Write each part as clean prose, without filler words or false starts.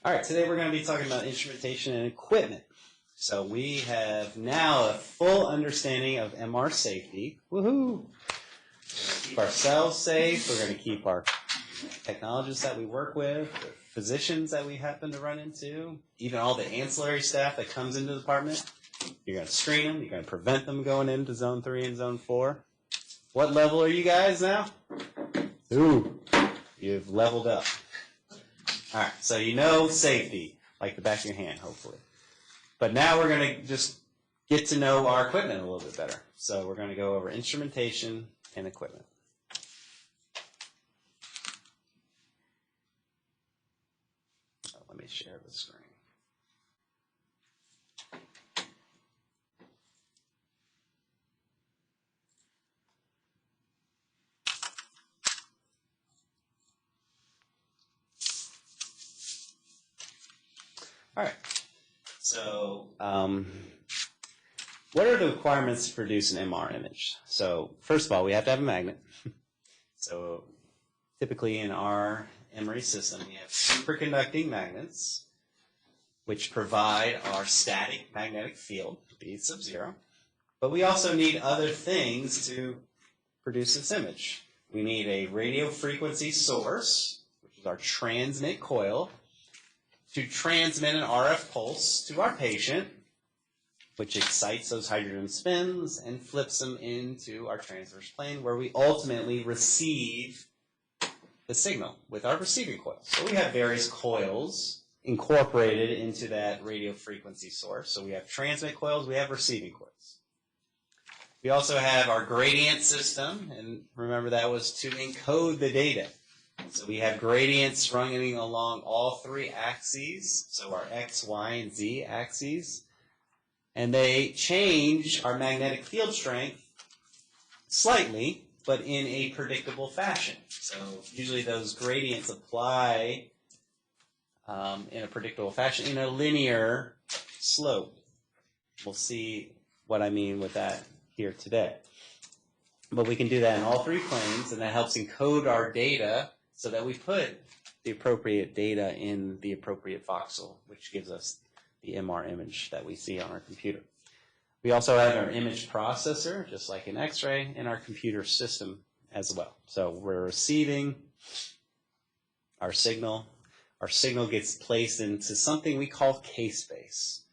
All right, today we're going to be talking about instrumentation and equipment. So we have now a full understanding of MR safety. Woohoo! We're going to keep ourselves safe. We're going to keep our technologists that we work with, the physicians that we happen to run into, even all the ancillary staff that comes into the department. You're going to screen them. You're going to prevent them going into Zone 3 and Zone 4. What level are you guys now? Ooh, you've leveled up. All right, so you know safety, like the back of your hand, hopefully. But now we're going to just get to know our equipment a little bit better. So we're going to go over instrumentation and equipment. Let me share the screen. All right, so what are the requirements to produce an MR image? So first of all, we have to have a magnet. So typically in our MRI system, we have superconducting magnets, which provide our static magnetic field, B sub 0. But we also need other things to produce this image. We need a radio frequency source, which is our transmit coil, to transmit an RF pulse to our patient, which excites those hydrogen spins and flips them into our transverse plane, where we ultimately receive the signal with our receiving coil. So we have various coils incorporated into that radio frequency source. So we have transmit coils, we have receiving coils. We also have our gradient system, and remember that was to encode the data. So we have gradients running along all three axes, so our X, Y, and Z axes. And they change our magnetic field strength slightly, but in a predictable fashion. So usually those gradients apply in a predictable fashion, in a linear slope. We'll see what I mean with that here today. But we can do that in all three planes, and that helps encode our data so that we put the appropriate data in the appropriate voxel, which gives us the MR image that we see on our computer. We also have our image processor, just like an X-ray, in our computer system as well. So we're receiving our signal. Our signal gets placed into something we call K-space.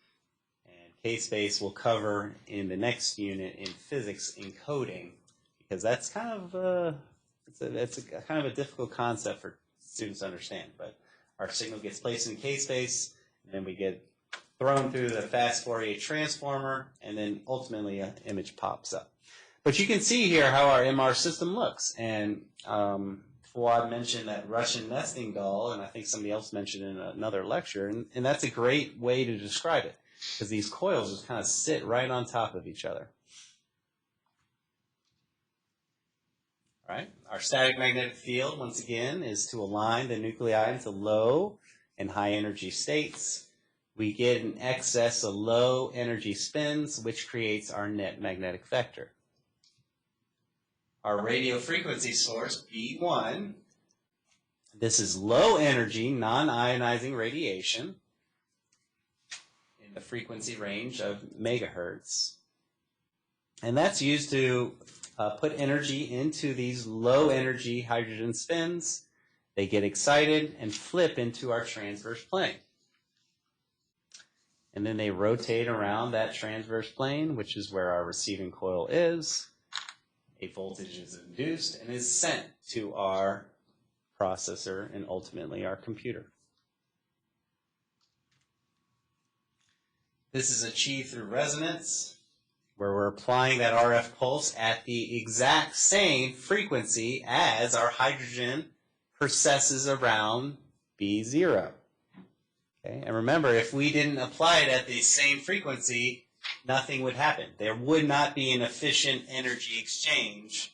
And K-space we'll cover in the next unit in physics encoding, because that's kind of it's a kind of a difficult concept for students to understand. But our signal gets placed in K-space, and then we get thrown through the fast Fourier transformer, and then ultimately an image pops up. But you can see here how our MR system looks. And Fouad mentioned that Russian nesting doll, and I think somebody else mentioned in another lecture, and that's a great way to describe it, because these coils just kind of sit right on top of each other. All right. Our static magnetic field, once again, is to align the nuclei into low and high energy states. We get an excess of low energy spins, which creates our net magnetic vector. Our radio frequency source, B1, this is low energy, non-ionizing radiation in the frequency range of megahertz. And that's used to put energy into these low energy hydrogen spins. They get excited and flip into our transverse plane. And then they rotate around that transverse plane, which is where our receiving coil is. A voltage is induced and is sent to our processor and ultimately our computer. This is achieved through resonance, where we're applying that RF pulse at the exact same frequency as our hydrogen processes around B0. Okay? And remember, if we didn't apply it at the same frequency, nothing would happen. There would not be an efficient energy exchange,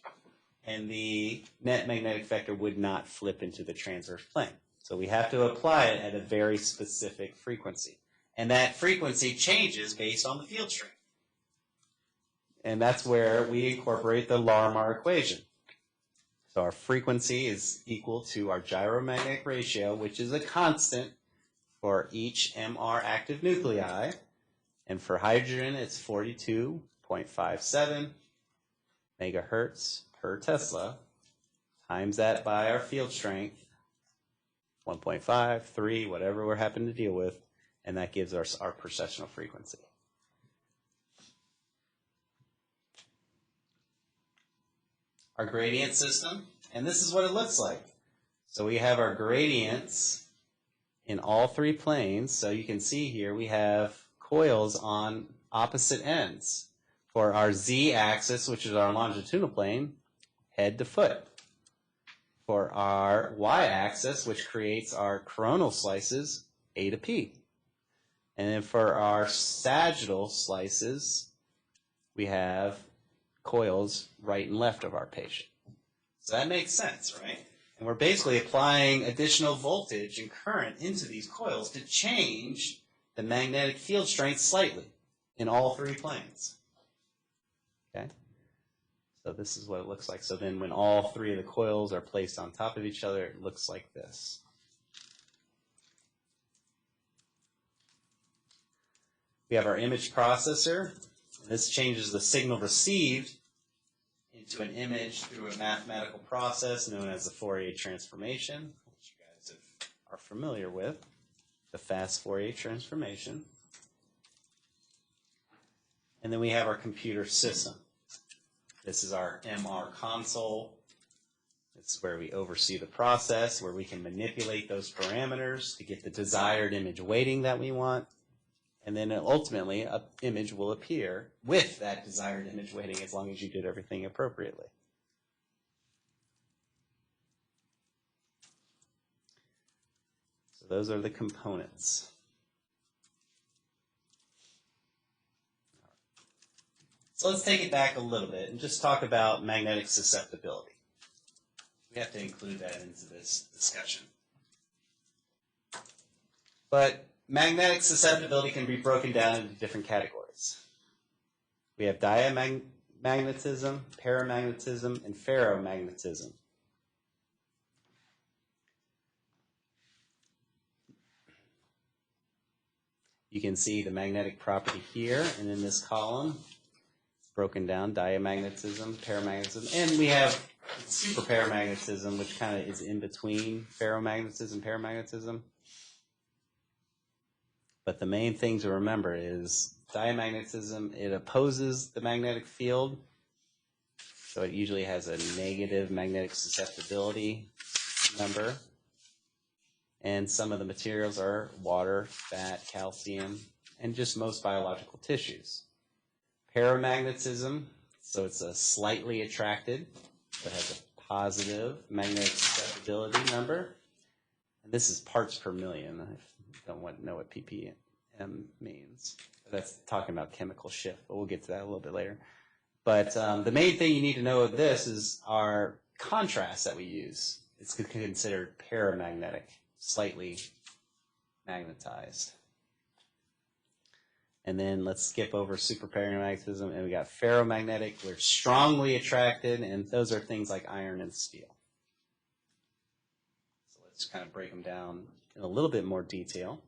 and the net magnetic vector would not flip into the transverse plane. So we have to apply it at a very specific frequency. And that frequency changes based on the field strength. And that's where we incorporate the Larmor equation. So our frequency is equal to our gyromagnetic ratio, which is a constant for each MR active nuclei. And for hydrogen, it's 42.57 megahertz per Tesla. Times that by our field strength, 1.5, 3, whatever we're having to deal with, and that gives us our precessional frequency. Our gradient system, and this is what it looks like. So we have our gradients in all three planes. So you can see here we have coils on opposite ends. For our z-axis, which is our longitudinal plane, head to foot. For our y-axis, which creates our coronal slices, A to P. And then for our sagittal slices, we have coils right and left of our patient. So that makes sense, right? And we're basically applying additional voltage and current into these coils to change the magnetic field strength slightly in all three planes. Okay? So this is what it looks like. So then when all three of the coils are placed on top of each other, it looks like this. We have our image processor. This changes the signal received into an image through a mathematical process known as the Fourier transformation, which you guys are familiar with, the fast Fourier transformation. And then we have our computer system. This is our MR console. This is where we oversee the process, where we can manipulate those parameters to get the desired image weighting that we want. And then ultimately, an image will appear with that desired image weighting as long as you did everything appropriately. So those are the components. So let's take it back a little bit and just talk about magnetic susceptibility. We have to include that into this discussion. But magnetic susceptibility can be broken down into different categories. We have diamagnetism, paramagnetism, and ferromagnetism. You can see the magnetic property here and in this column, broken down, diamagnetism, paramagnetism, and we have superparamagnetism, which kind of is in between ferromagnetism and paramagnetism. But the main thing to remember is diamagnetism, it opposes the magnetic field, so it usually has a negative magnetic susceptibility number. And some of the materials are water, fat, calcium, and just most biological tissues. Paramagnetism, so it's a slightly attracted, so it has a positive magnetic susceptibility number. And this is parts per million. I don't know what ppm means. That's talking about chemical shift, but we'll get to that a little bit later. But the main thing you need to know of this is our contrast that we use. It's considered paramagnetic, slightly magnetized. And then let's skip over superparamagnetism, and we got ferromagnetic. We're strongly attracted, and those are things like iron and steel. So let's kind of break them down in a little bit more detail.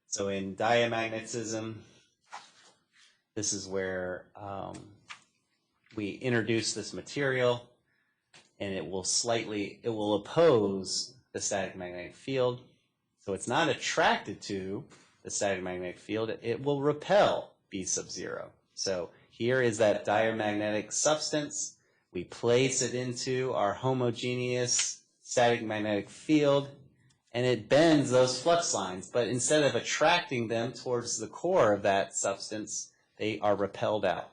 So in diamagnetism, this is where we introduce this material, and it will oppose the static magnetic field. So it's not attracted to the static magnetic field, it will repel B sub 0. So here is that diamagnetic substance. We place it into our homogeneous static magnetic field, and it bends those flux lines. But instead of attracting them towards the core of that substance, they are repelled out.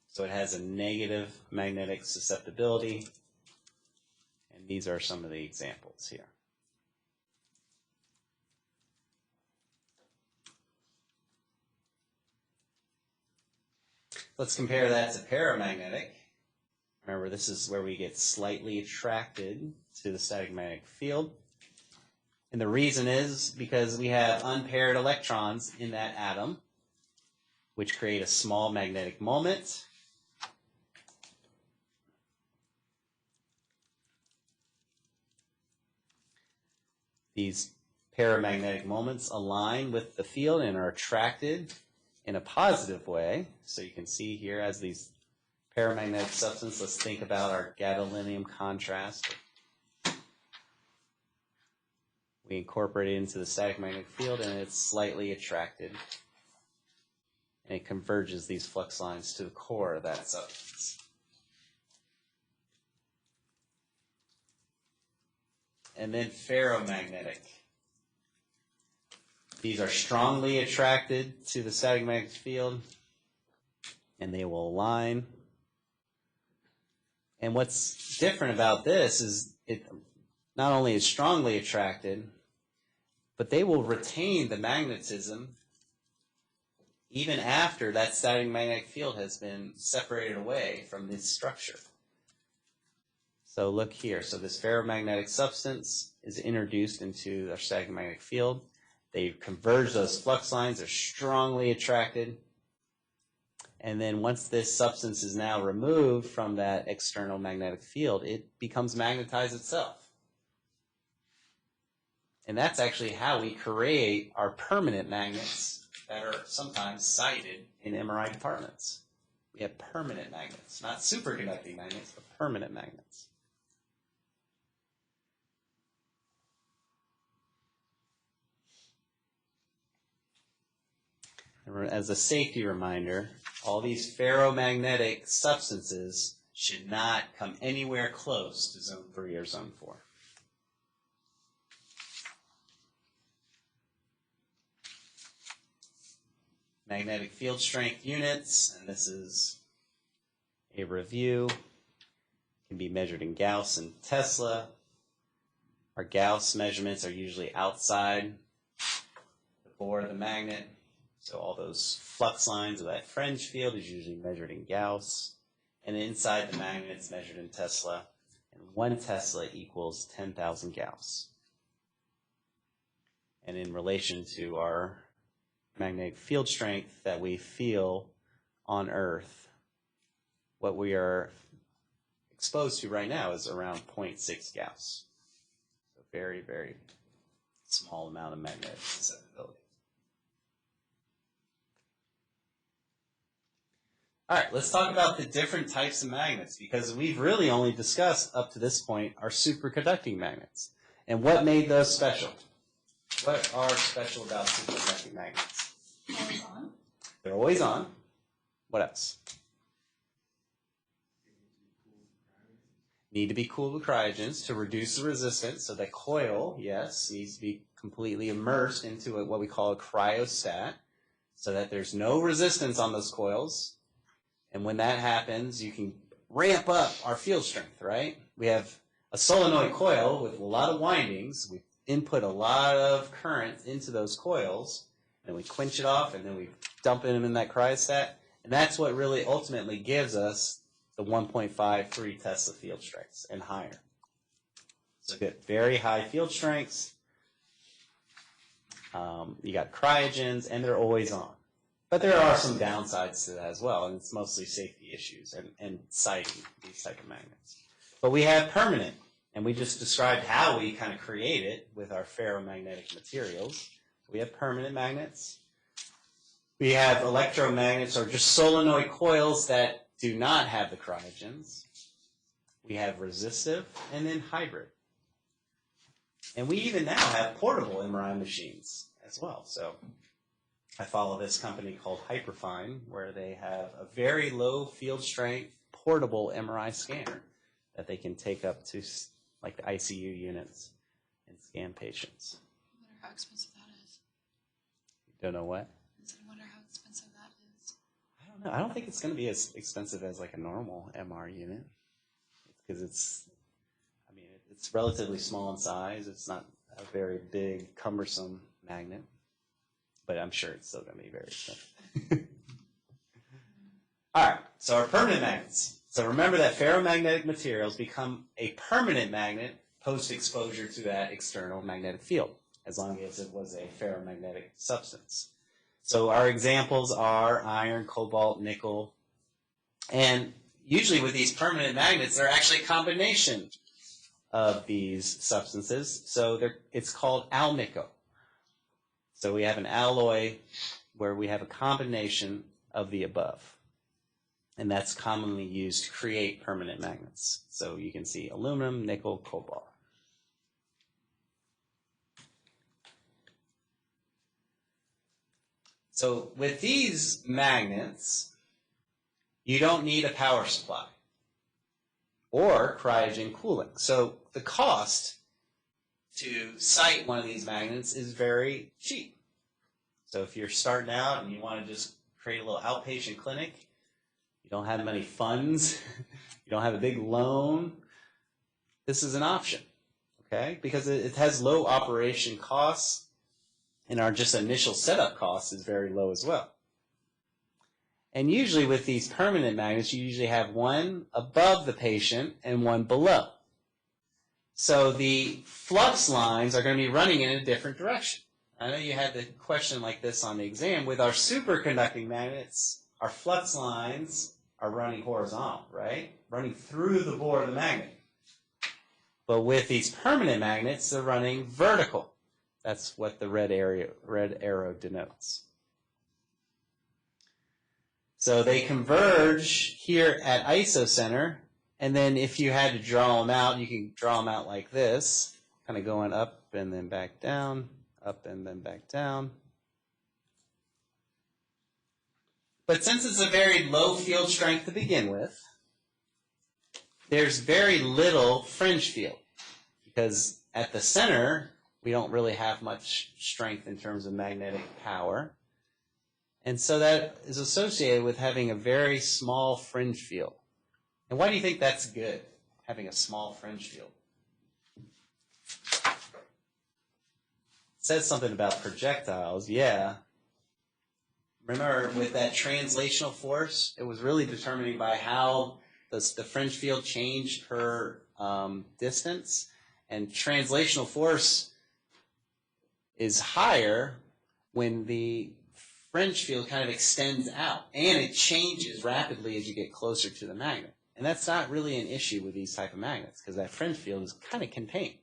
So it has a negative magnetic susceptibility, and these are some of the examples here. Let's compare that to paramagnetic. Remember, this is where we get slightly attracted to the static magnetic field. And the reason is because we have unpaired electrons in that atom, which create a small magnetic moment. these paramagnetic moments align with the field and are attracted in a positive way. So you can see here as these paramagnetic substances, let's think about our gadolinium contrast. We incorporate it into the static magnetic field and it's slightly attracted. And it converges these flux lines to the core of that substance. And then ferromagnetic. These are strongly attracted to the static magnetic field and they will align. And what's different about this is it not only is strongly attracted, but they will retain the magnetism even after that static magnetic field has been separated away from this structure. So look here. So this ferromagnetic substance is introduced into our static magnetic field. They converge those flux lines. They're strongly attracted. And then once this substance is now removed from that external magnetic field, it becomes magnetized itself. And that's actually how we create our permanent magnets that are sometimes cited in MRI departments. We have permanent magnets, not superconducting magnets, but permanent magnets. As a safety reminder, all these ferromagnetic substances should not come anywhere close to zone 3 or zone 4. Magnetic field strength units, and this is a review, can be measured in Gauss and Tesla. Our Gauss measurements are usually outside the bore of the magnet. So all those flux lines of that fringe field is usually measured in Gauss. And inside the magnet it's measured in Tesla. And 1 Tesla equals 10,000 Gauss. And in relation to our magnetic field strength that we feel on Earth, what we are exposed to right now is around 0.6 Gauss. So very, very small amount of magnetic susceptibility. All right, let's talk about the different types of magnets, because we've really only discussed up to this point our superconducting magnets. And what made those special? What are special about superconducting magnets? Always on. They're always on. What else? Need to be cooled with cryogens to reduce the resistance. So the coil, yes, needs to be completely immersed into what we call a cryostat so that there's no resistance on those coils. And when that happens, you can ramp up our field strength, right? We have a solenoid coil with a lot of windings. We input a lot of current into those coils, and we quench it off, and then we dump them in that cryostat. And that's what really ultimately gives us the 1.53 Tesla field strengths and higher. So you get very high field strengths. You got cryogens, and they're always on. But there are some downsides to that as well, and it's mostly safety issues and sighting these type of magnets. But we have permanent, and we just described how we kind of create it with our ferromagnetic materials. We have permanent magnets. We have electromagnets, or just solenoid coils that do not have the cryogens. We have resistive, and then hybrid. And we even now have portable MRI machines as well. So I follow this company called Hyperfine, where they have a very low field strength portable MRI scanner that they can take up to like the ICU units and scan patients. I wonder how expensive that is. You don't know what? I wonder how expensive that is. I don't know. I don't think it's going to be as expensive as like a normal MR unit, because it's relatively small in size. It's not a very big, cumbersome magnet. But I'm sure it's still going to be very expensive. All right, so our permanent magnets. So remember that ferromagnetic materials become a permanent magnet post-exposure to that external magnetic field, as long as it was a ferromagnetic substance. So our examples are iron, cobalt, nickel. And usually with these permanent magnets, they're actually a combination of these substances. So it's called alnico. So we have an alloy where we have a combination of the above. And that's commonly used to create permanent magnets. So you can see aluminum, nickel, cobalt. So with these magnets, you don't need a power supply or cryogen cooling. So the cost to site one of these magnets is very cheap. So if you're starting out and you want to just create a little outpatient clinic, you don't have many funds, you don't have a big loan, this is an option, okay? Because it has low operation costs, and our just initial setup cost is very low as well. And usually with these permanent magnets, you usually have one above the patient and one below. So the flux lines are going to be running in a different direction. I know you had the question like this on the exam. With our superconducting magnets, our flux lines are running horizontal, right? Running through the bore of the magnet. But with these permanent magnets, they're running vertical. That's what the red arrow denotes. So they converge here at isocenter, and then if you had to draw them out, you can draw them out like this, kind of going up and then back down, up and then back down. But since it's a very low field strength to begin with, there's very little fringe field, because at the center, we don't really have much strength in terms of magnetic power. And so that is associated with having a very small fringe field. And why do you think that's good, having a small fringe field? It says something about projectiles, yeah. Remember, with that translational force, it was really determining by how the fringe field changed per distance. And translational force is higher when the fringe field kind of extends out, and it changes rapidly as you get closer to the magnet. And that's not really an issue with these type of magnets, because that fringe field is kind of contained.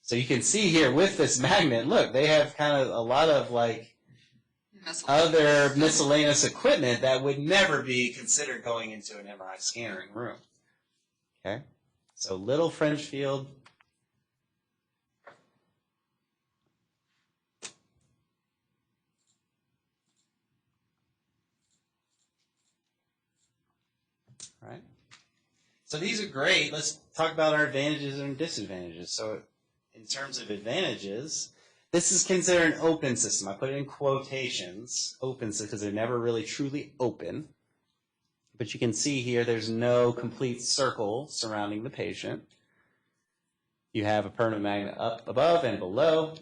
So you can see here with this magnet, look, they have kind of a lot of like other miscellaneous equipment that would never be considered going into an MRI scanning room. Okay, so little fringe field. Right. So these are great. Let's talk about our advantages and disadvantages. So in terms of advantages, this is considered an open system. I put it in quotations, open, because they're never really truly open. But you can see here there's no complete circle surrounding the patient. You have a permanent magnet up above and below.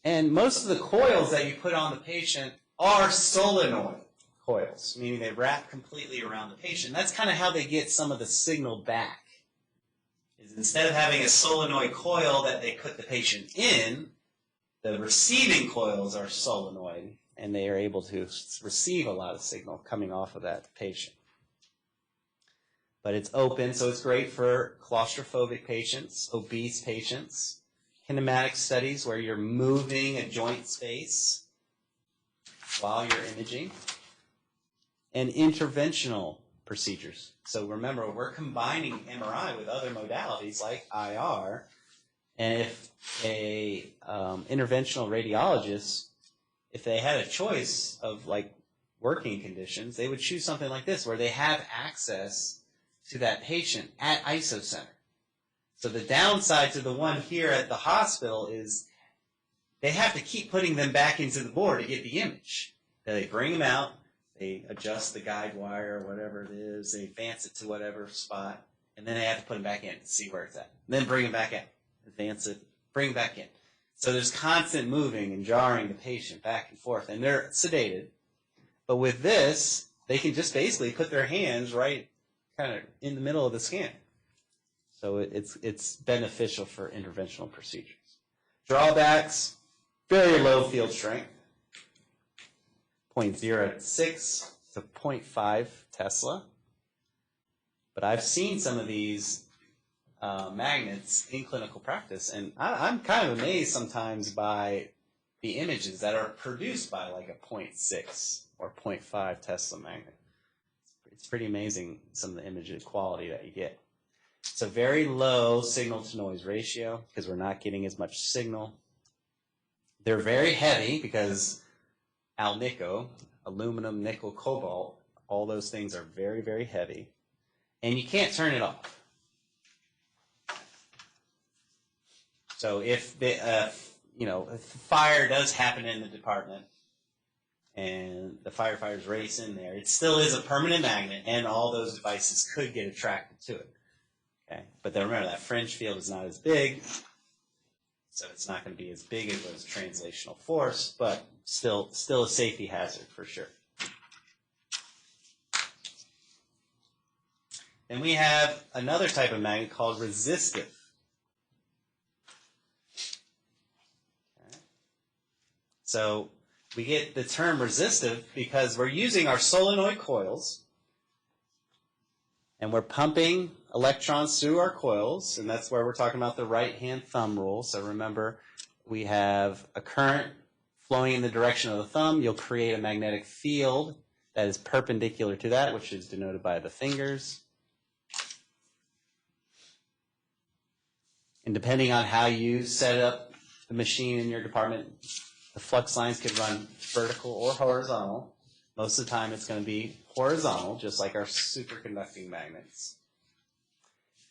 And most of the coils that you put on the patient are solenoid coils, meaning they wrap completely around the patient. That's kind of how they get some of the signal back. Is instead of having a solenoid coil that they put the patient in, the receiving coils are solenoid, and they are able to receive a lot of signal coming off of that patient. But it's open, so it's great for claustrophobic patients, obese patients, kinematic studies where you're moving a joint space while you're imaging, and interventional procedures. So remember, we're combining MRI with other modalities like IR, and if a interventional radiologist, if they had a choice of like working conditions, they would choose something like this where they have access to that patient at isocenter. So the downside to the one here at the hospital is they have to keep putting them back into the bore to get the image. They bring them out, they adjust the guide wire or whatever it is, they advance it to whatever spot, and then they have to put them back in to see where it's at. And then bring them back in, advance it, bring them back in. So there's constant moving and jarring the patient back and forth, and they're sedated. But with this, they can just basically put their hands right kind of in the middle of the scan. So it's beneficial for interventional procedures. Drawbacks, very low field strength, 0.06 to 0.5 Tesla. But I've seen some of these magnets in clinical practice, and I'm kind of amazed sometimes by the images that are produced by like a 0.6 or 0.5 Tesla magnet. It's pretty amazing some of the image quality that you get. So very low signal to noise ratio because we're not getting as much signal. They're very heavy because alnico, aluminum, nickel, cobalt, all those things are very, very heavy. And you can't turn it off. So if if fire does happen in the department and the firefighters race in there, it still is a permanent magnet, and all those devices could get attracted to it. Okay, but then remember that fringe field is not as big, so it's not going to be as big as a translational force, but still a safety hazard for sure. Then we have another type of magnet called resistive. Okay. So we get the term resistive because we're using our solenoid coils and we're pumping electrons through our coils, and that's where we're talking about the right-hand thumb rule. So remember, we have a current flowing in the direction of the thumb. You'll create a magnetic field that is perpendicular to that, which is denoted by the fingers. And depending on how you set up the machine in your department, the flux lines could run vertical or horizontal. Most of the time it's going to be horizontal, just like our superconducting magnets.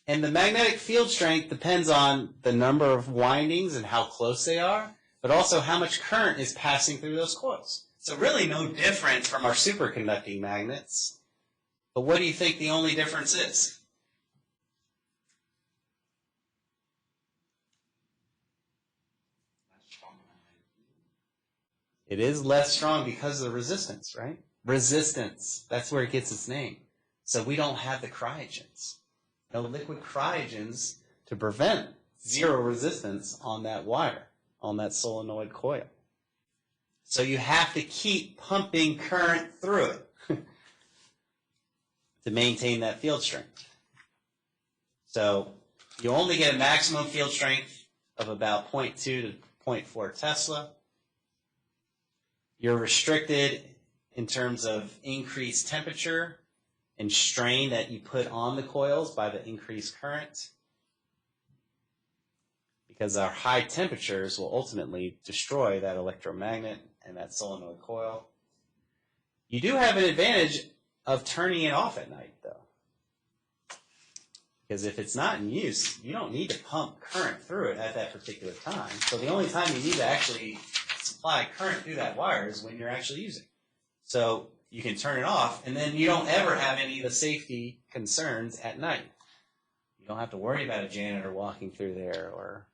And the magnetic field strength depends on the number of windings and how close they are, but also how much current is passing through those coils. So really no different from our superconducting magnets. But what do you think the only difference is? It is less strong because of the resistance, right? Resistance. That's where it gets its name. So we don't have the cryogens. No liquid cryogens to prevent zero resistance on that wire, on that solenoid coil. So you have to keep pumping current through it to maintain that field strength. So you only get a maximum field strength of about 0.2 to 0.4 Tesla. You're restricted in terms of increased temperature and strain that you put on the coils by the increased current, because our high temperatures will ultimately destroy that electromagnet and that solenoid coil. You do have an advantage of turning it off at night, though, because if it's not in use, you don't need to pump current through it at that particular time. So the only time you need to actually supply current through that wire is when you're actually using it. So you can turn it off, and then you don't ever have any of the safety concerns at night. You don't have to worry about a janitor walking through there or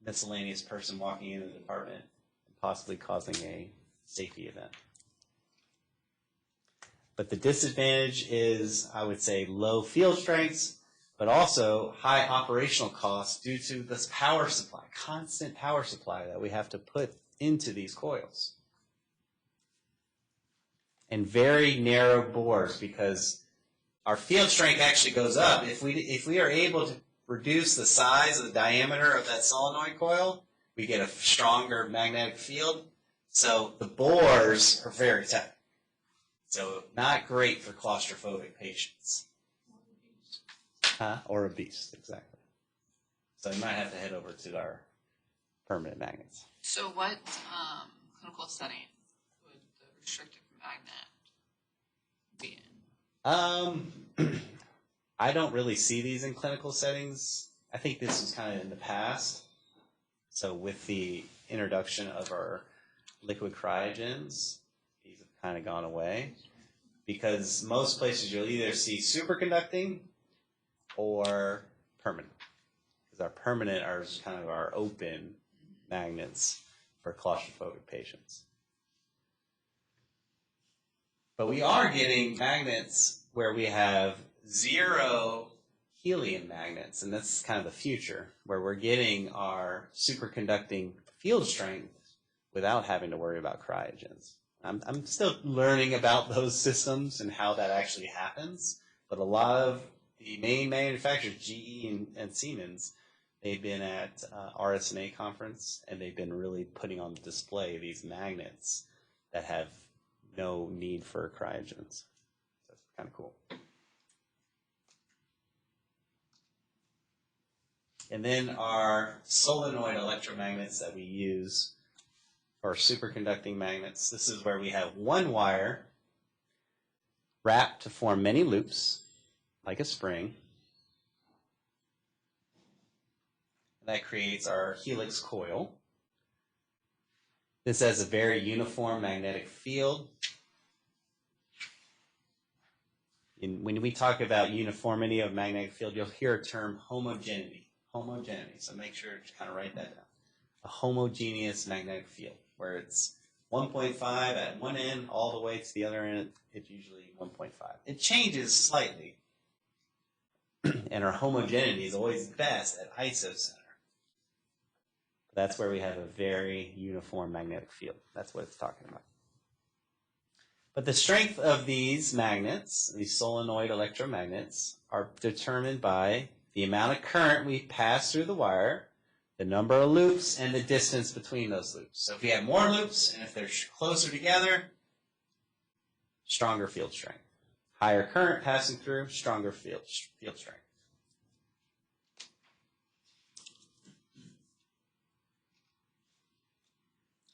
miscellaneous person walking in the department and possibly causing a safety event. But the disadvantage is, I would say, low field strengths, but also high operational costs due to this power supply, constant power supply that we have to put into these coils. And very narrow bores, because our field strength actually goes up. If we are able to reduce the size of the diameter of that solenoid coil, we get a stronger magnetic field. So the bores are very tight. So not great for claustrophobic patients. Or obese, exactly. So you might have to head over to our permanent magnets. So what clinical setting would the restrictive magnet be in? I don't really see these in clinical settings. I think this was kind of in the past. So with the introduction of our liquid cryogens, these have kind of gone away, because most places you'll either see superconducting or permanent, because our permanent are kind of our open magnets for claustrophobic patients. But we are getting magnets where we have zero helium magnets, and that's kind of the future, where we're getting our superconducting field strength without having to worry about cryogens. I'm still learning about those systems and how that actually happens, but a lot of the the main manufacturers, GE and Siemens, they've been at RSNA conference, and they've been really putting on display these magnets that have no need for cryogens. That's kind of cool. And then our solenoid electromagnets that we use are superconducting magnets. This is where we have one wire wrapped to form many loops, like a spring. That creates our helix coil. This has a very uniform magnetic field. When we talk about uniformity of magnetic field, you'll hear a term homogeneity. Homogeneity. So make sure to kind of write that down. A homogeneous magnetic field, where it's 1.5 at one end all the way to the other end. It's usually 1.5. It changes slightly. And our homogeneity is always best at isocenter. That's where we have a very uniform magnetic field. That's what it's talking about. But the strength of these magnets, these solenoid electromagnets, are determined by the amount of current we pass through the wire, the number of loops, and the distance between those loops. So if we have more loops, and if they're closer together, stronger field strength. Higher current passing through, stronger field strength.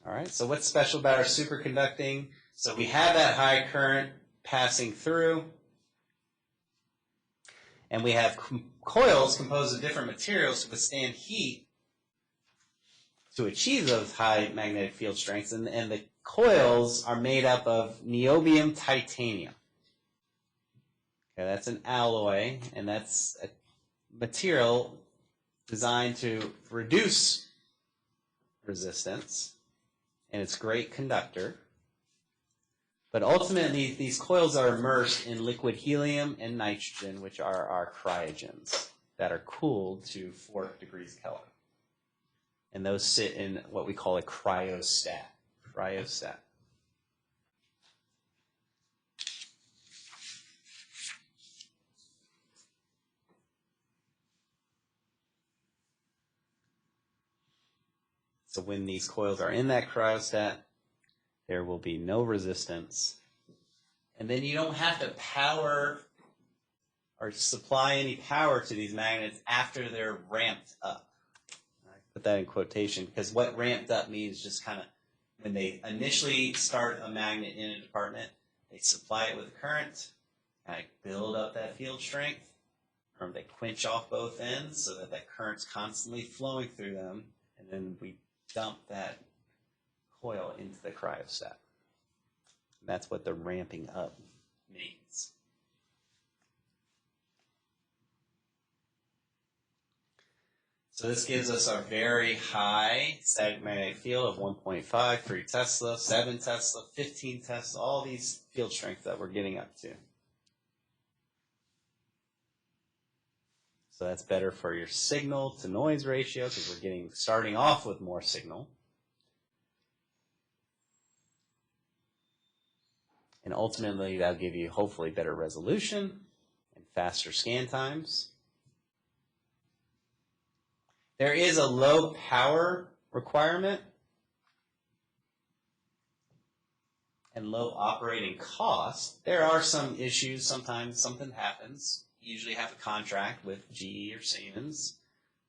All right, so what's special about our superconducting? So we have that high current passing through, and we have coils composed of different materials to withstand heat to achieve those high magnetic field strengths, and the coils are made up of niobium titanium. Okay, that's an alloy, and that's a material designed to reduce resistance, and it's a great conductor. But ultimately, these coils are immersed in liquid helium and nitrogen, which are our cryogens that are cooled to 4 degrees Kelvin. And those sit in what we call a cryostat. Cryostat. So when these coils are in that cryostat, there will be no resistance. And then you don't have to power or supply any power to these magnets after they're ramped up. I put that in quotation because what ramped up means just kind of when they initially start a magnet in a department, they supply it with current, kind of build up that field strength, or they quench off both ends so that that current's constantly flowing through them, and then we dump that coil into the cryostat. That's what the ramping up means. So this gives us our very high static magnetic field of 1.5, 3 Tesla, 7 Tesla, 15 Tesla, all these field strength that we're getting up to. So that's better for your signal to noise ratio because we're starting off with more signal. And ultimately, that'll give you hopefully better resolution and faster scan times. There is a low power requirement and low operating cost. There are some issues. Sometimes something happens. You usually have a contract with GE or Siemens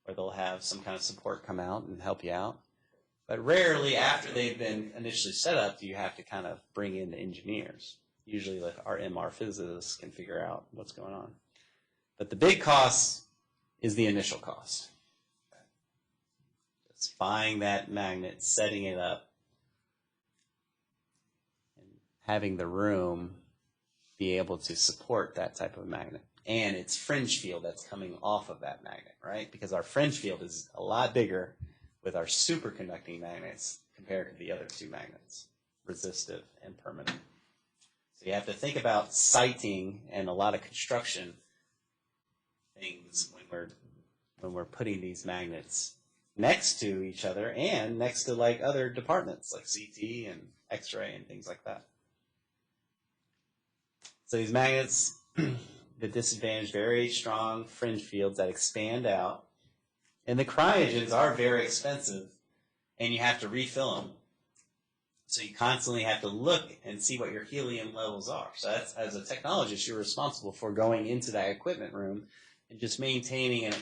where they'll have some kind of support come out and help you out. But rarely, after they've been initially set up, do you have to kind of bring in the engineers. Usually like our MR physicists can figure out what's going on. But the big cost is the initial cost. Just buying that magnet, setting it up, and having the room be able to support that type of magnet. And its fringe field that's coming off of that magnet, right? Because our fringe field is a lot bigger with our superconducting magnets compared to the other two magnets, resistive and permanent. So you have to think about siting and a lot of construction things when we're putting these magnets next to each other and next to like other departments like CT and X-ray and things like that. So these magnets, the disadvantage, very strong fringe fields that expand out. And the cryogens are very expensive, and you have to refill them. So you constantly have to look and see what your helium levels are. So that's, as a technologist, you're responsible for going into that equipment room and just maintaining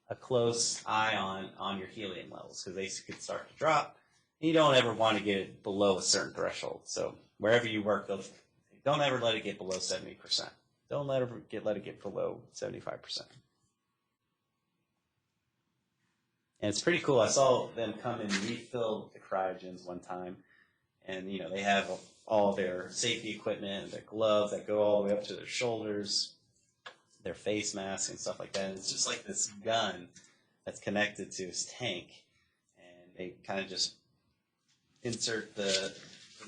a close eye on your helium levels, because they could start to drop. And you don't ever want to get it below a certain threshold. So wherever you work, don't ever let it get below 70%. Don't let it get below 75%. And it's pretty cool. I saw them come and refill the cryogens one time. And, they have all their safety equipment, their gloves that go all the way up to their shoulders, their face masks and stuff like that. And it's just like this gun that's connected to this tank. And they kind of just insert the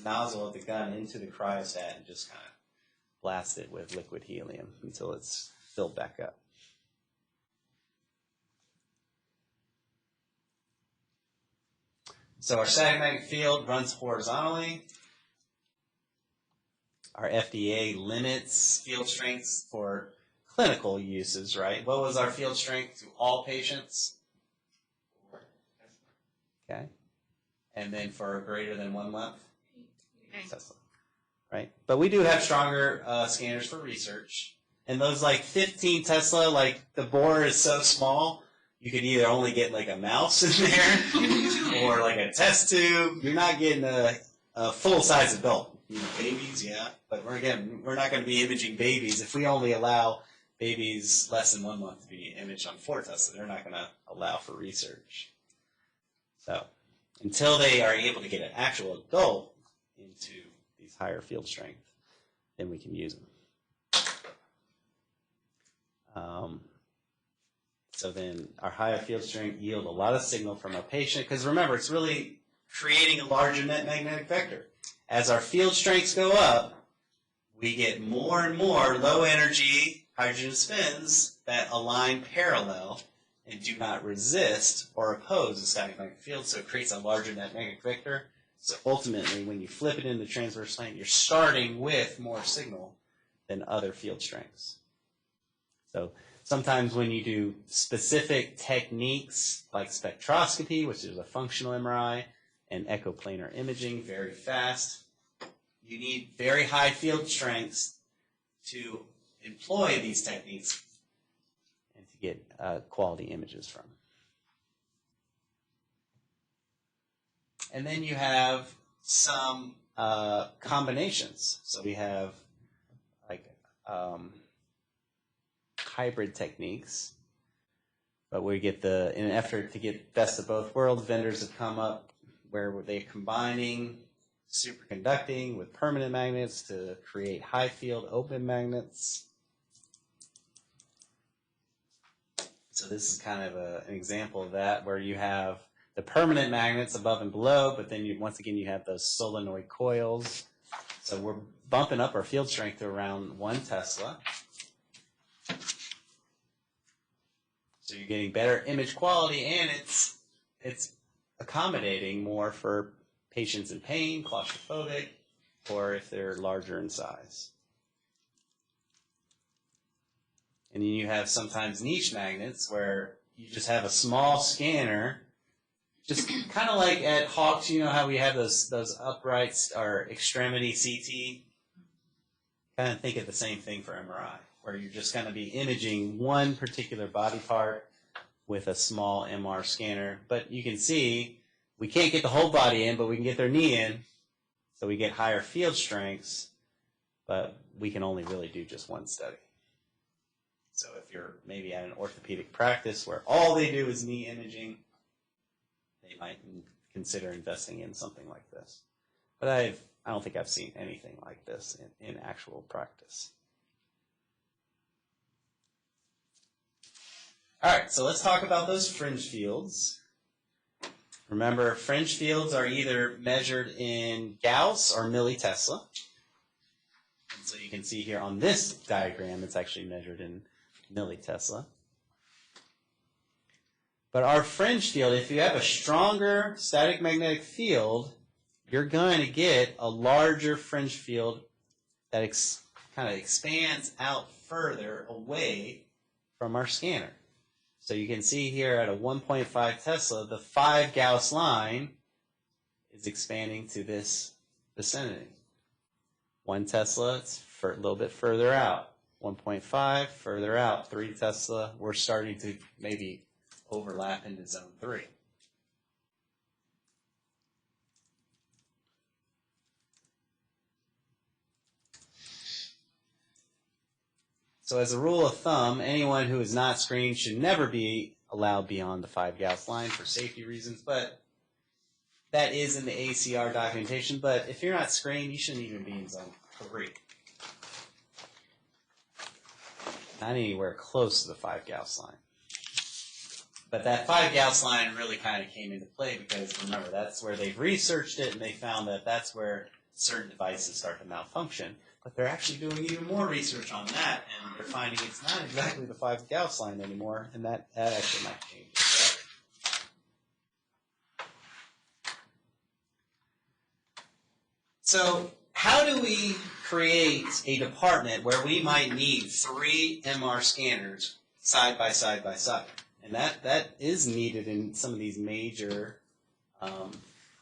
nozzle of the gun into the cryostat and just kind of blast it with liquid helium until it's filled back up. So our static magnetic field runs horizontally. Our FDA limits field strengths for clinical uses, right? What was our field strength to all patients? Okay. And then for greater than 1 month? Tesla. Right? But we do have stronger scanners for research. And those like 15 Tesla, like the bore is so small, you could either only get like a mouse in there or like a test tube. You're not getting a full-size adult. Babies, yeah. But we're not going to be imaging babies. If we only allow babies less than 1 month to be imaged on 4 Tesla, they're not going to allow for research. So until they are able to get an actual adult into these higher field strength, then we can use them. So then our higher field strength yield a lot of signal from our patient, because remember, it's really creating a larger net magnetic vector. As our field strengths go up, we get more and more low energy hydrogen spins that align parallel and do not resist or oppose the static magnetic field, so it creates a larger net magnetic vector. So ultimately, when you flip it into transverse lane, you're starting with more signal than other field strengths. So sometimes when you do specific techniques like spectroscopy, which is a functional MRI, and echoplanar imaging, very fast, you need very high field strengths to employ these techniques and to get quality images from. And then you have some combinations. So we have like hybrid techniques, but we get in an effort to get best of both worlds, vendors have come up where they're combining superconducting with permanent magnets to create high field open magnets. So this is kind of an example of that, where you have the permanent magnets above and below, but then once again you have those solenoid coils. So we're bumping up our field strength to around 1 Tesla. So you're getting better image quality, and it's accommodating more for patients in pain, claustrophobic, or if they're larger in size. And then you have sometimes niche magnets where you just have a small scanner, just kind of like at Hawks, how we have those uprights or extremity CT. Kind of think of the same thing for MRI, where you're just going to be imaging one particular body part with a small MR scanner. But you can see we can't get the whole body in, but we can get their knee in. So we get higher field strengths, but we can only really do just one study. So if you're maybe at an orthopedic practice where all they do is knee imaging, they might consider investing in something like this. But I don't think I've seen anything like this in actual practice. All right, so let's talk about those fringe fields. Remember, fringe fields are either measured in Gauss or millitesla. And so you can see here on this diagram, it's actually measured in millitesla. But our fringe field, if you have a stronger static magnetic field, you're going to get a larger fringe field that kind of expands out further away from our scanner. So you can see here at a 1.5 Tesla, the 5 Gauss line is expanding to this vicinity. 1 Tesla, it's a little bit further out. 1.5, further out. 3 Tesla, we're starting to maybe overlap into zone 3. So as a rule of thumb, anyone who is not screened should never be allowed beyond the 5 Gauss line for safety reasons, but that is in the ACR documentation. But if you're not screened, you shouldn't even be in zone 3. Not anywhere close to the 5 Gauss line. But that 5 Gauss line really kind of came into play because, remember, that's where they've researched it and they found that that's where certain devices start to malfunction. But they're actually doing even more research on that, and they're finding it's not exactly the 5 Gauss line anymore, and that actually might change it. So how do we create a department where we might need 3 MR scanners side by side by side? And that is needed in some of these major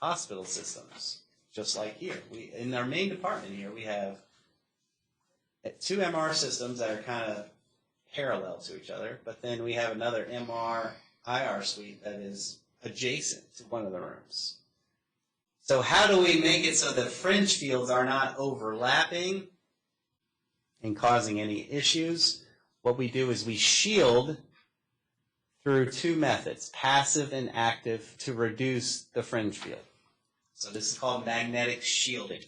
hospital systems, just like here. In our main department here, we have 2 MR systems that are kind of parallel to each other, but then we have another MR IR suite that is adjacent to one of the rooms. So how do we make it so the fringe fields are not overlapping and causing any issues? What we do is we shield through 2 methods, passive and active, to reduce the fringe field. So this is called magnetic shielding.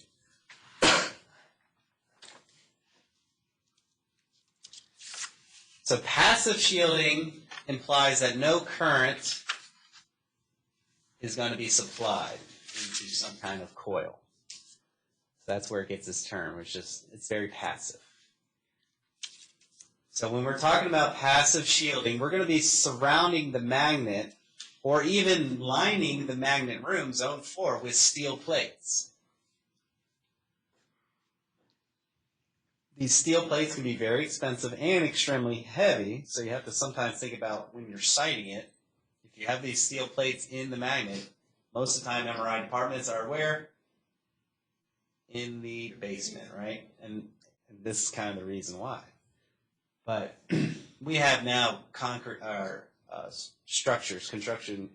So passive shielding implies that no current is going to be supplied into some kind of coil. So that's where it gets this term, it's very passive. So when we're talking about passive shielding, we're going to be surrounding the magnet or even lining the magnet room, zone 4, with steel plates. These steel plates can be very expensive and extremely heavy, so you have to sometimes think about when you're sighting it. If you have these steel plates in the magnet, most of the time MRI departments are where? In the basement, right? And this is kind of the reason why. But we have now construction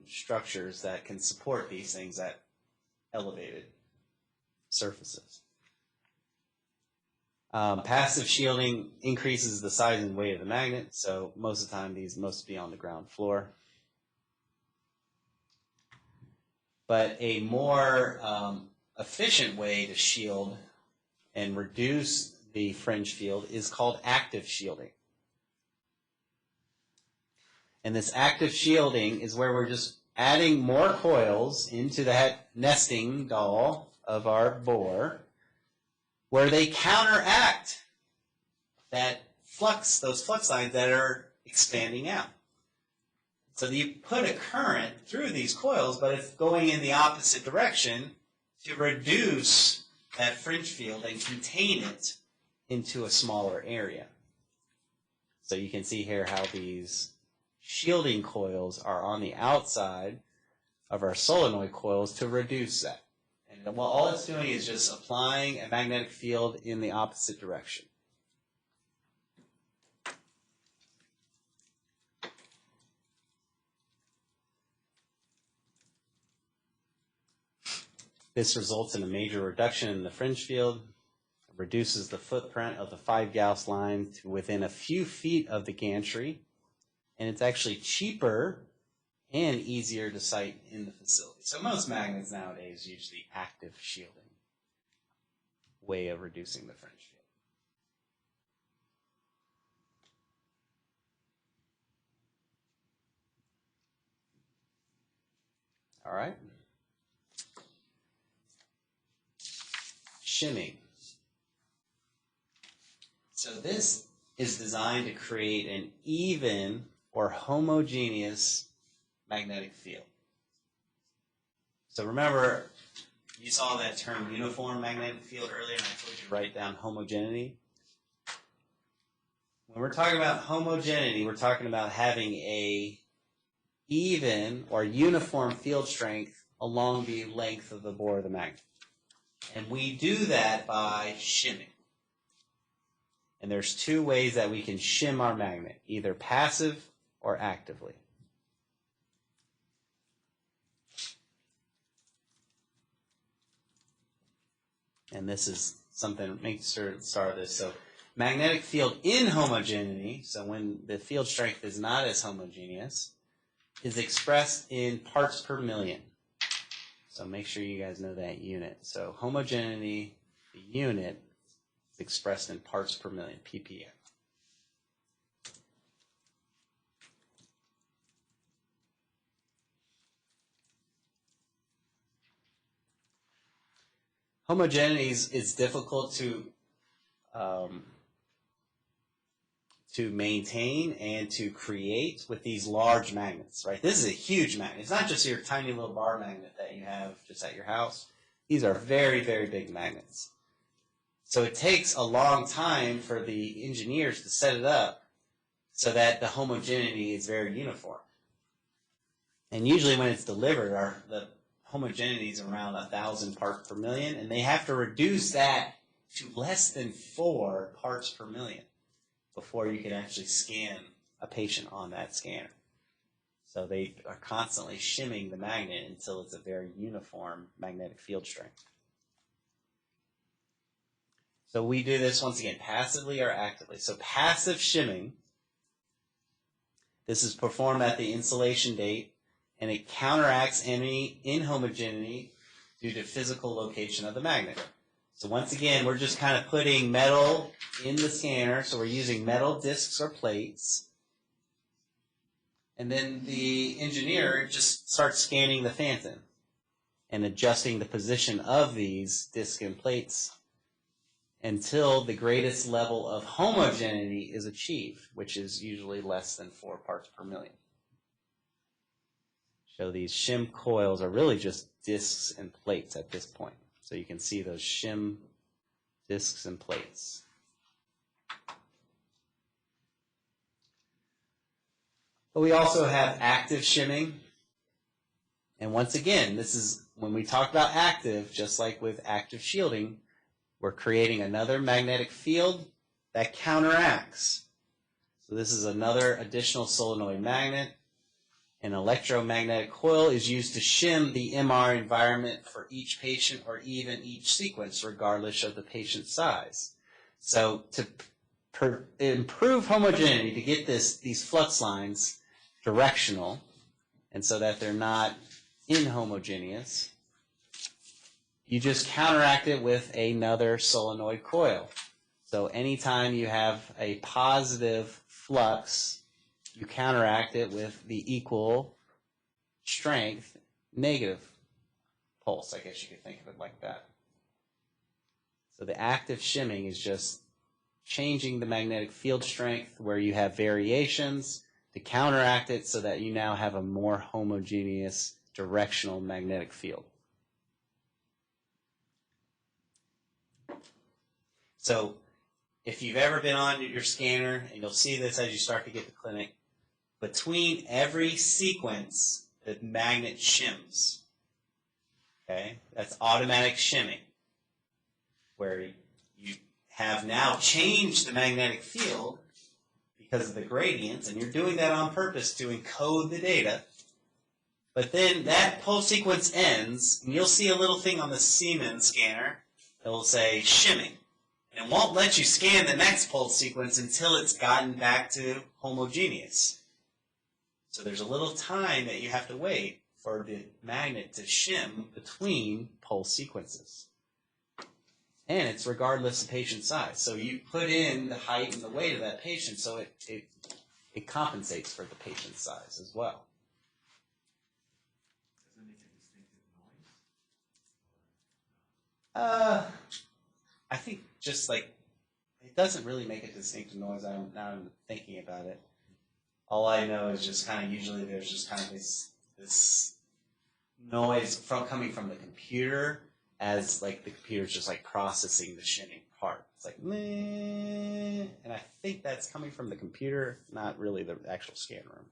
structures that can support these things at elevated surfaces. Passive shielding increases the size and weight of the magnet, so most of the time these must be on the ground floor. But a more efficient way to shield and reduce the fringe field is called active shielding. And this active shielding is where we're just adding more coils into that nesting doll of our bore, where they counteract that flux, those flux lines that are expanding out. So you put a current through these coils, but it's going in the opposite direction to reduce that fringe field and contain it into a smaller area. So you can see here how these shielding coils are on the outside of our solenoid coils to reduce that. And well, all it's doing is just applying a magnetic field in the opposite direction. This results in a major reduction in the fringe field. It reduces the footprint of the 5 Gauss line to within a few feet of the gantry. And it's actually cheaper and easier to sight in the facility. So most magnets nowadays use the active shielding way of reducing the fringe field. All right. Shimming. So this is designed to create an even or homogeneous magnetic field. So remember, you saw that term uniform magnetic field earlier, and I told you to write down homogeneity. When we're talking about homogeneity, we're talking about having a even or uniform field strength along the length of the bore of the magnet. And we do that by shimming. And there's two ways that we can shim our magnet, either passive or actively. And this is something, make sure to start this. So magnetic field inhomogeneity, so when the field strength is not as homogeneous, is expressed in parts per million. So make sure you guys know that unit. So homogeneity, the unit, is expressed in parts per million, ppm. Homogeneity is difficult to maintain and to create with these large magnets, right? This is a huge magnet. It's not just your tiny little bar magnet that you have just at your house. These are very, very big magnets. So it takes a long time for the engineers to set it up so that the homogeneity is very uniform. And usually when it's delivered, the homogeneity is around 1,000 parts per million, and they have to reduce that to less than 4 parts per million before you can actually scan a patient on that scanner. So they are constantly shimming the magnet until it's a very uniform magnetic field strength. So we do this once again, passively or actively. So passive shimming, this is performed at the insulation date, and it counteracts any inhomogeneity due to physical location of the magnet. So once again, we're just kind of putting metal in the scanner. So we're using metal discs or plates. And then the engineer just starts scanning the phantom and adjusting the position of these discs and plates until the greatest level of homogeneity is achieved, which is usually less than 4 parts per million. So these shim coils are really just discs and plates at this point. So you can see those shim discs and plates. But we also have active shimming. And once again, this is when we talk about active, just like with active shielding, we're creating another magnetic field that counteracts. So this is another additional solenoid magnet. An electromagnetic coil is used to shim the MR environment for each patient or even each sequence, regardless of the patient's size. So to improve homogeneity, to get these flux lines directional, and so that they're not inhomogeneous, you just counteract it with another solenoid coil. So anytime you have a positive flux, you counteract it with the equal strength negative pulse. I guess you could think of it like that. So the active shimming is just changing the magnetic field strength where you have variations to counteract it so that you now have a more homogeneous directional magnetic field. So if you've ever been on your scanner, and you'll see this as you start to get to clinic, between every sequence, the magnet shims. Okay? That's automatic shimming, where you have now changed the magnetic field because of the gradients, and you're doing that on purpose to encode the data. But then that pulse sequence ends, and you'll see a little thing on the Siemens scanner that will say shimming. And it won't let you scan the next pulse sequence until it's gotten back to homogeneous. So there's a little time that you have to wait for the magnet to shim between pulse sequences. And it's regardless of patient size. So you put in the height and the weight of that patient so it compensates for the patient's size as well. Does it make a distinctive noise? I think just like, it doesn't really make a distinctive noise. Now I'm thinking about it. All I know is just kind of usually there's just kind of this noise coming from the computer as like the computer's just like processing the shimming part. It's like, meh, and I think that's coming from the computer, not really the actual scan room.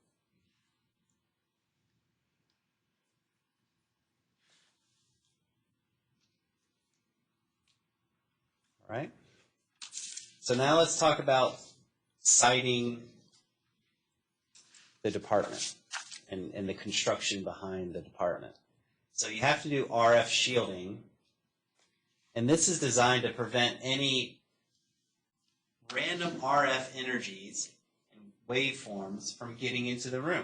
All right. So now let's talk about siting the department and the construction behind the department. So you have to do RF shielding, and this is designed to prevent any random RF energies and waveforms from getting into the room.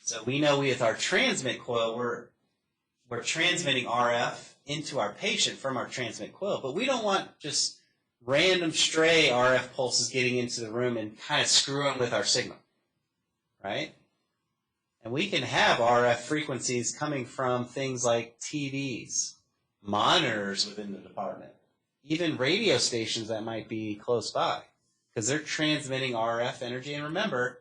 So we know with our transmit coil, we're transmitting RF into our patient from our transmit coil, but we don't want just random stray RF pulses getting into the room and kind of screwing with our signal, right? And we can have RF frequencies coming from things like TVs, monitors within the department, even radio stations that might be close by, because they're transmitting RF energy. And remember,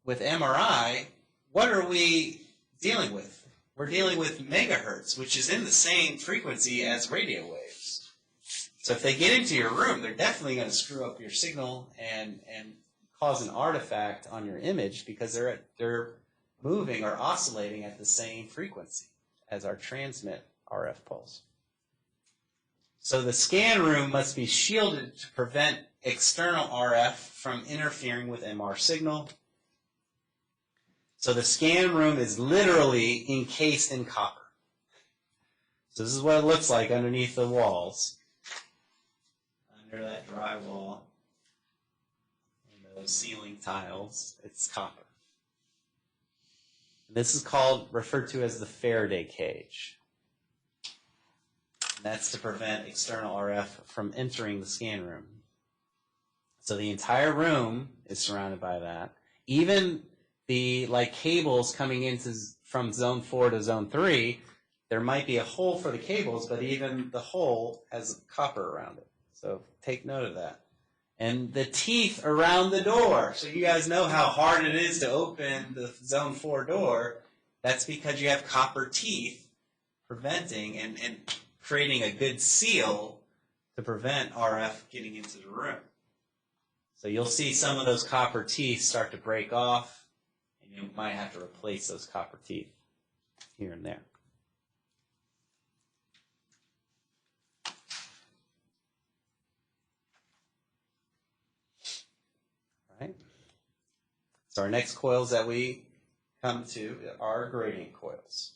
with MRI, what are we dealing with? We're dealing with megahertz, which is in the same frequency as radio waves. So if they get into your room, they're definitely going to screw up your signal and cause an artifact on your image, because they're moving or oscillating at the same frequency as our transmit RF pulse. So the scan room must be shielded to prevent external RF from interfering with MR signal. So the scan room is literally encased in copper. So this is what it looks like underneath the walls. Under that drywall and those ceiling tiles, it's copper. And this is referred to as the Faraday cage. And that's to prevent external RF from entering the scan room. So the entire room is surrounded by that. Even the cables coming into from zone 4 to zone 3, there might be a hole for the cables, but even the hole has copper around it. So take note of that. And the teeth around the door. So you guys know how hard it is to open the zone 4 door. That's because you have copper teeth preventing and creating a good seal to prevent RF getting into the room. So you'll see some of those copper teeth start to break off, and you might have to replace those copper teeth here and there. All right. So our next coils that we come to are gradient coils.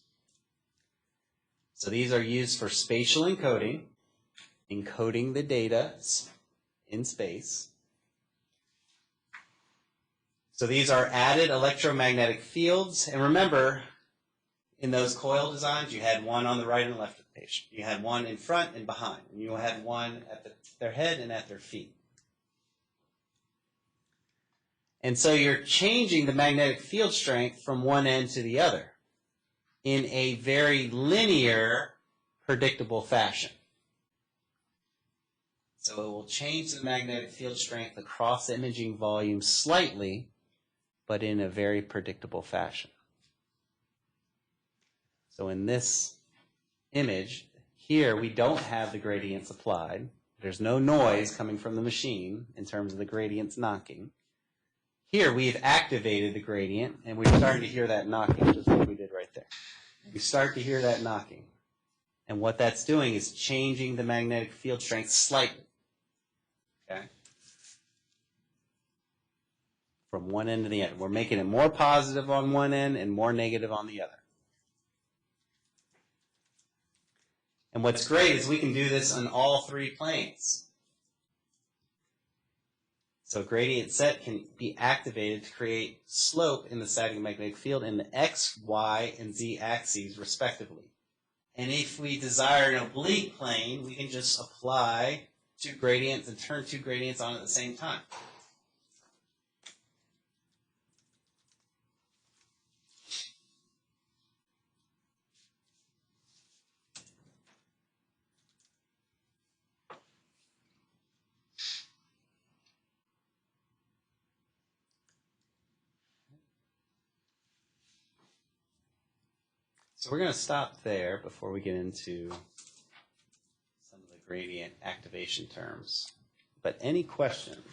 So these are used for spatial encoding, encoding the data in space. So these are added electromagnetic fields. And remember, in those coil designs, you had one on the right and left of the patient. You had one in front and behind. And you had one at their head and at their feet. And so you're changing the magnetic field strength from one end to the other in a very linear, predictable fashion. So it will change the magnetic field strength across the imaging volume slightly, but in a very predictable fashion. So in this image, here we don't have the gradients applied. There's no noise coming from the machine in terms of the gradients knocking. Here we've activated the gradient, and we're starting to hear that knocking, just like we did right there. You start to hear that knocking. And what that's doing is changing the magnetic field strength slightly. Okay? From one end to the other. We're making it more positive on one end and more negative on the other. And what's great is we can do this on all three planes. So gradient set can be activated to create slope in the static magnetic field in the X, Y, and Z axes, respectively. And if we desire an oblique plane, we can just apply two gradients and turn two gradients on at the same time. So we're going to stop there before we get into some of the gradient activation terms. But any questions?